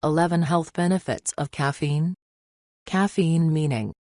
11 Health Benefits of Caffeine. Caffeine meaning.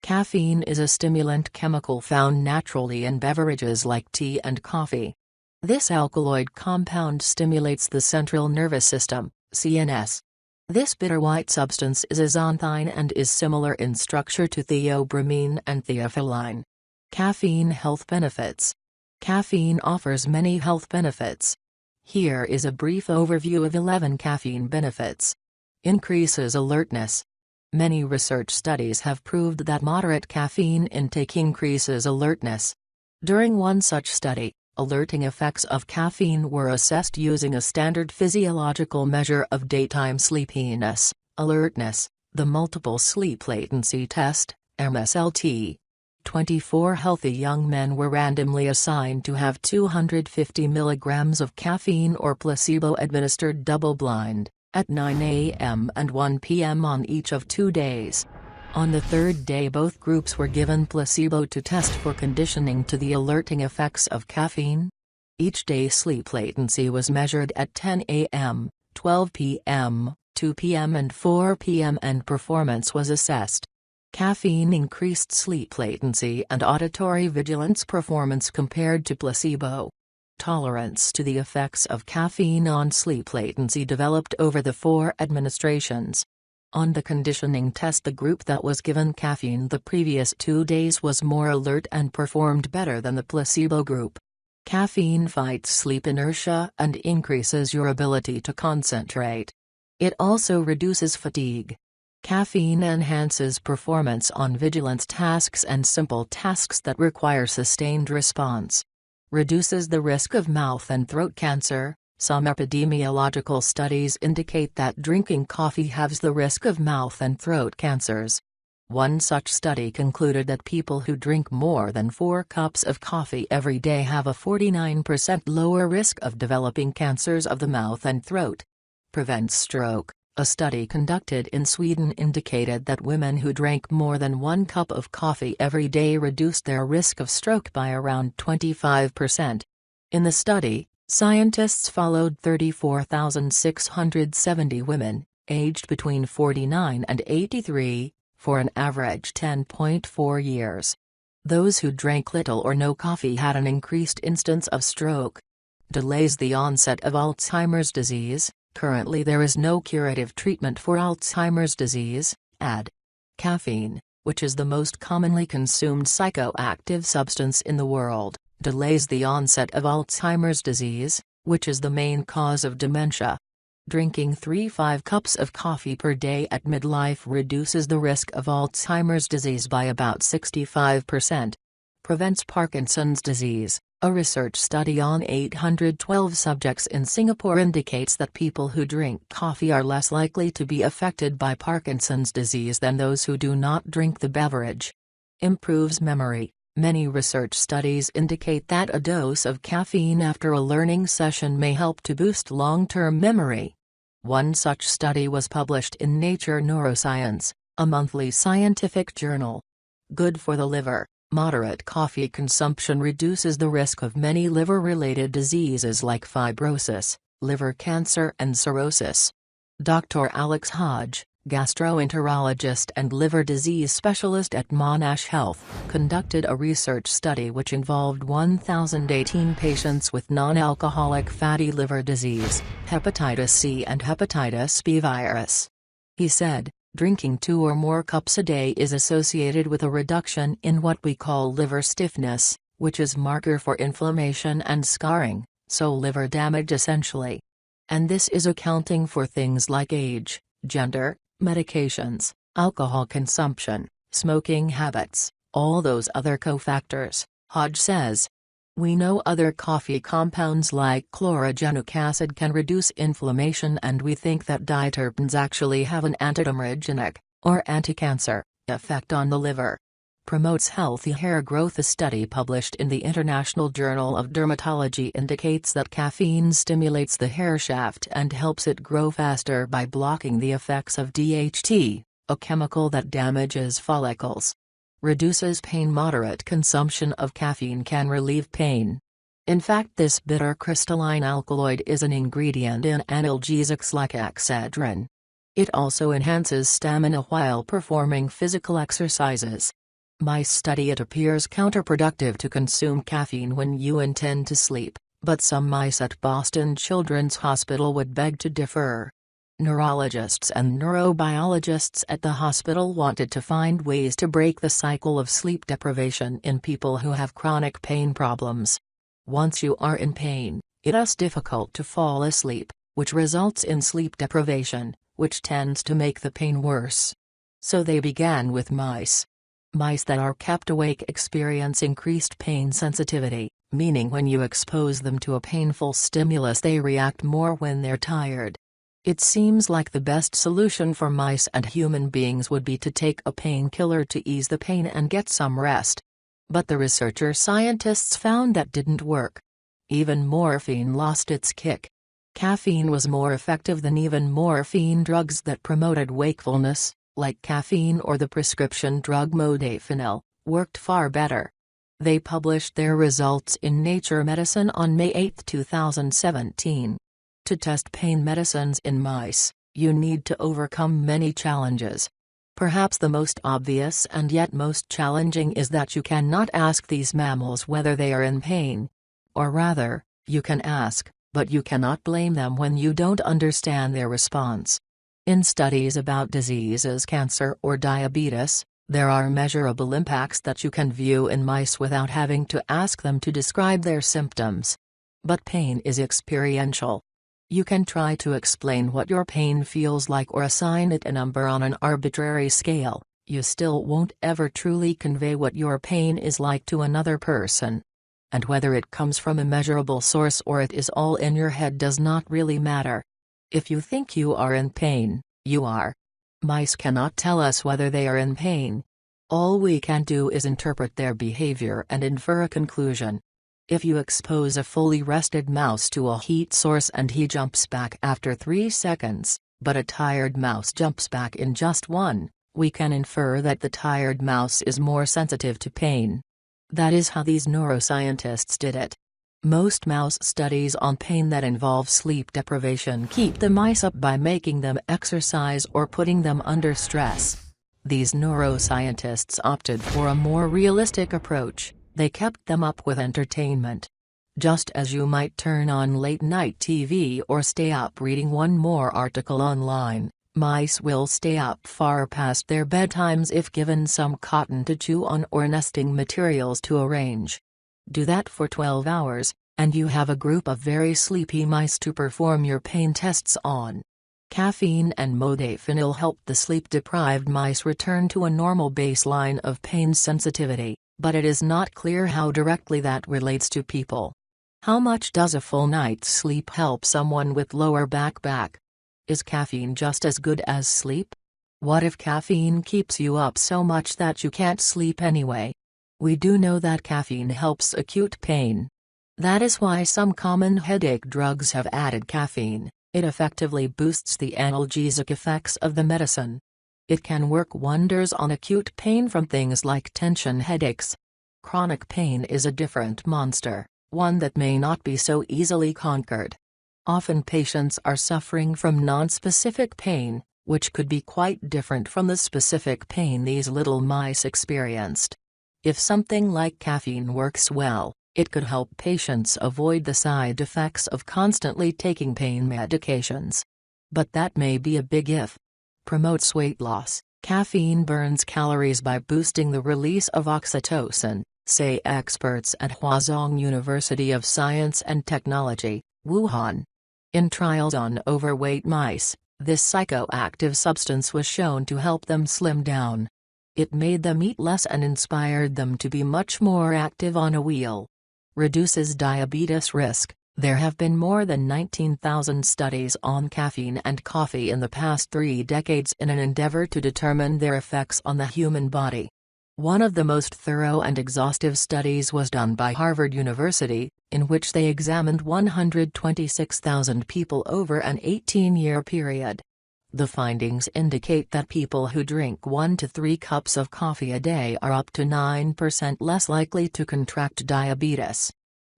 Caffeine is a stimulant chemical found naturally in beverages like tea and coffee. This alkaloid compound stimulates the central nervous system, CNS. This bitter white substance is a xanthine and is similar in structure to theobromine and theophylline. Caffeine health benefits. Caffeine offers many health benefits. Here is a brief overview of 11 caffeine benefits. Increases alertness. Many research studies have proved that moderate caffeine intake increases alertness. During one such study, alerting effects of caffeine were assessed using a standard physiological measure of daytime sleepiness, alertness, the multiple sleep latency test, MSLT. 24 healthy young men were randomly assigned to have 250 milligrams of caffeine or placebo-administered double-blind, at 9 a.m. and 1 p.m. on each of 2 days. On the third day both groups were given placebo to test for conditioning to the alerting effects of caffeine. Each day sleep latency was measured at 10 a.m., 12 p.m., 2 p.m. and 4 p.m. and performance was assessed. Caffeine increased sleep latency and auditory vigilance performance compared to placebo. Tolerance to the effects of caffeine on sleep latency developed over the 4 administrations. On the conditioning test, the group that was given caffeine the previous 2 days was more alert and performed better than the placebo group. Caffeine fights sleep inertia and increases your ability to concentrate. It also reduces fatigue. Caffeine enhances performance on vigilance tasks and simple tasks that require sustained response. Reduces the risk of mouth and throat cancer. Some epidemiological studies indicate that drinking coffee halves the risk of mouth and throat cancers. One such study concluded that people who drink more than 4 cups of coffee every day have a 49% lower risk of developing cancers of the mouth and throat. Prevents stroke. A study conducted in Sweden indicated that women who drank more than 1 cup of coffee every day reduced their risk of stroke by around 25%. In the study, scientists followed 34,670 women, aged between 49 and 83, for an average 10.4 years. Those who drank little or no coffee had an increased instance of stroke. Delays the onset of Alzheimer's disease. Currently there is no curative treatment for Alzheimer's disease. Caffeine, which is the most commonly consumed psychoactive substance in the world, delays the onset of Alzheimer's disease, which is the main cause of dementia. Drinking 3-5 cups of coffee per day at midlife reduces the risk of Alzheimer's disease by about 65%. Prevents Parkinson's disease. A research study on 812 subjects in Singapore indicates that people who drink coffee are less likely to be affected by Parkinson's disease than those who do not drink the beverage. Improves memory. Many research studies indicate that a dose of caffeine after a learning session may help to boost long-term memory. One such study was published in Nature Neuroscience, a monthly scientific journal. Good for the liver. Moderate coffee consumption reduces the risk of many liver-related diseases like fibrosis, liver cancer and cirrhosis. Dr. Alex Hodge, gastroenterologist and liver disease specialist at Monash Health, conducted a research study which involved 1,018 patients with non-alcoholic fatty liver disease, hepatitis C and hepatitis B virus. He said, drinking 2 or more cups a day is associated with a reduction in what we call liver stiffness, which is marker for inflammation and scarring, so liver damage essentially. And this is accounting for things like age, gender, medications, alcohol consumption, smoking habits, all those other cofactors, Hodge says. We know other coffee compounds like chlorogenic acid can reduce inflammation, and we think that diterpenes actually have an antitumorigenic, or anti-cancer, effect on the liver. Promotes healthy hair growth. A study published in the International Journal of Dermatology indicates that caffeine stimulates the hair shaft and helps it grow faster by blocking the effects of DHT, a chemical that damages follicles. Reduces pain. Moderate consumption of caffeine can relieve pain. In fact, this bitter crystalline alkaloid is an ingredient in analgesics like Excedrin. It also enhances stamina while performing physical exercises. Mice study it appears counterproductive to consume caffeine when you intend to sleep, but some mice at Boston Children's Hospital would beg to differ. Neurologists and neurobiologists at the hospital wanted to find ways to break the cycle of sleep deprivation in people who have chronic pain problems. Once you are in pain, it is difficult to fall asleep, which results in sleep deprivation, which tends to make the pain worse. So they began with mice. Mice that are kept awake experience increased pain sensitivity, meaning when you expose them to a painful stimulus they react more when they're tired. It seems like the best solution for mice and human beings would be to take a painkiller to ease the pain and get some rest. But the scientists found that didn't work. Even morphine lost its kick. Caffeine was more effective than even morphine drugs that promoted wakefulness, like caffeine or the prescription drug modafinil, worked far better. They published their results in Nature Medicine on May 8, 2017. To test pain medicines in mice, you need to overcome many challenges. Perhaps the most obvious and yet most challenging is that you cannot ask these mammals whether they are in pain. Or rather, you can ask, but you cannot blame them when you don't understand their response. In studies about diseases, cancer or diabetes, there are measurable impacts that you can view in mice without having to ask them to describe their symptoms. But pain is experiential. You can try to explain what your pain feels like or assign it a number on an arbitrary scale, you still won't ever truly convey what your pain is like to another person. And whether it comes from a measurable source or it is all in your head does not really matter. If you think you are in pain, you are. Mice cannot tell us whether they are in pain. All we can do is interpret their behavior and infer a conclusion. If you expose a fully rested mouse to a heat source and he jumps back after 3 seconds, but a tired mouse jumps back in just 1, we can infer that the tired mouse is more sensitive to pain. That is how these neuroscientists did it. Most mouse studies on pain that involve sleep deprivation keep the mice up by making them exercise or putting them under stress. These neuroscientists opted for a more realistic approach. They kept them up with entertainment. Just as you might turn on late-night TV or stay up reading one more article online, mice will stay up far past their bedtimes if given some cotton to chew on or nesting materials to arrange. Do that for 12 hours, and you have a group of very sleepy mice to perform your pain tests on. Caffeine and modafinil helped the sleep-deprived mice return to a normal baseline of pain sensitivity, but it is not clear how directly that relates to people. How much does a full night's sleep help someone with lower back? Is caffeine just as good as sleep? What if caffeine keeps you up so much that you can't sleep anyway? We do know that caffeine helps acute pain. That is why some common headache drugs have added caffeine. It effectively boosts the analgesic effects of the medicine. It can work wonders on acute pain from things like tension headaches. Chronic pain is a different monster, one that may not be so easily conquered. Often patients are suffering from nonspecific pain, which could be quite different from the specific pain these little mice experienced. If something like caffeine works well, it could help patients avoid the side effects of constantly taking pain medications. But that may be a big if. Promotes weight loss. Caffeine burns calories by boosting the release of oxytocin, say experts at Huazhong University of Science and Technology, Wuhan. In trials on overweight mice, this psychoactive substance was shown to help them slim down. It made them eat less and inspired them to be much more active on a wheel. Reduces diabetes risk. There have been more than 19,000 studies on caffeine and coffee in the past 3 decades in an endeavor to determine their effects on the human body. One of the most thorough and exhaustive studies was done by Harvard University, in which they examined 126,000 people over an 18-year period. The findings indicate that people who drink 1 to 3 cups of coffee a day are up to 9% less likely to contract diabetes.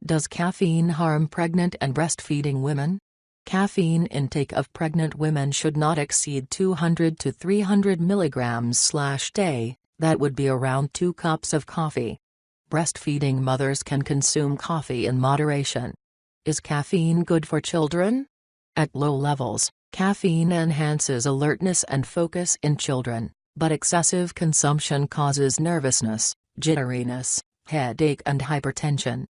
Does caffeine harm pregnant and breastfeeding women? Caffeine intake of pregnant women should not exceed 200 to 300 mg/day, that would be around 2 cups of coffee. Breastfeeding mothers can consume coffee in moderation. Is caffeine good for children? At low levels, caffeine enhances alertness and focus in children, but excessive consumption causes nervousness, jitteriness, headache and hypertension.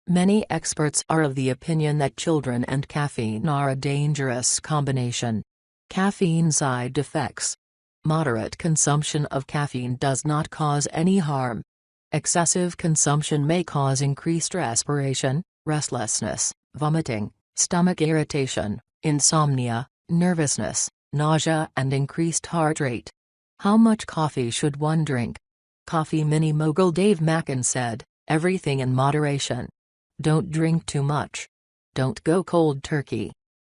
Many experts are of the opinion that children and caffeine are a dangerous combination. Caffeine side effects. Moderate consumption of caffeine does not cause any harm. Excessive consumption may cause increased respiration, restlessness, vomiting, stomach irritation, insomnia, nervousness, nausea and increased heart rate. How much coffee should one drink? Coffee mini mogul Dave Mackin said, "Everything in moderation. Don't drink too much. Don't go cold turkey.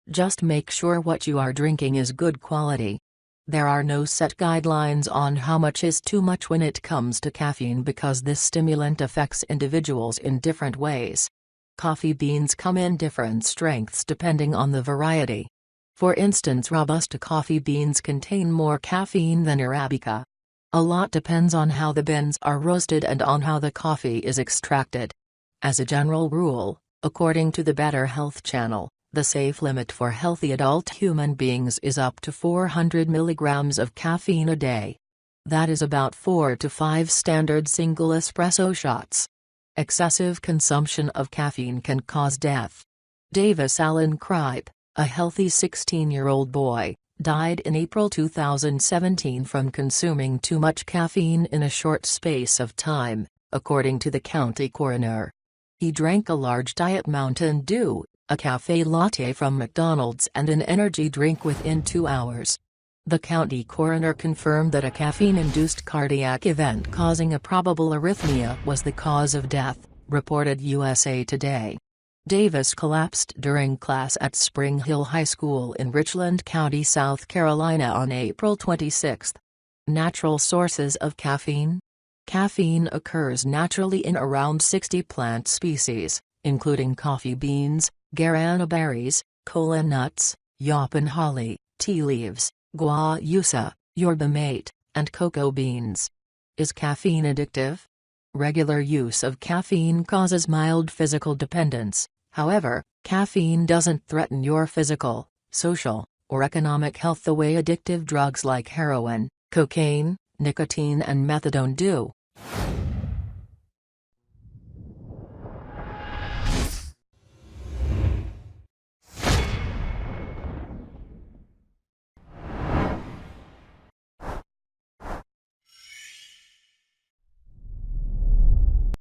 Just make sure what you are drinking is good quality." There are no set guidelines on how much is too much when it comes to caffeine because this stimulant affects individuals in different ways. Coffee beans come in different strengths depending on the variety. For instance, Robusta coffee beans contain more caffeine than Arabica. A lot depends on how the beans are roasted and on how the coffee is extracted. As a general rule, according to the Better Health Channel, the safe limit for healthy adult human beings is up to 400 mg of caffeine a day. That is about 4 to 5 standard single espresso shots. Excessive consumption of caffeine can cause death. Davis Allen Kripe, a healthy 16-year-old boy, died in April 2017 from consuming too much caffeine in a short space of time, according to the county coroner. He drank a large Diet Mountain Dew, a cafe latte from McDonald's and an energy drink within 2 hours. The county coroner confirmed that a caffeine-induced cardiac event causing a probable arrhythmia was the cause of death, reported USA Today. Davis collapsed during class at Spring Hill High School in Richland County, South Carolina on April 26. Natural sources of caffeine? Caffeine occurs naturally in around 60 plant species, including coffee beans, guarana berries, cola nuts, yaupon holly, tea leaves, guayusa, yerba mate, and cocoa beans. Is caffeine addictive? Regular use of caffeine causes mild physical dependence. However, caffeine doesn't threaten your physical, social, or economic health the way addictive drugs like heroin, cocaine, nicotine and methadone do.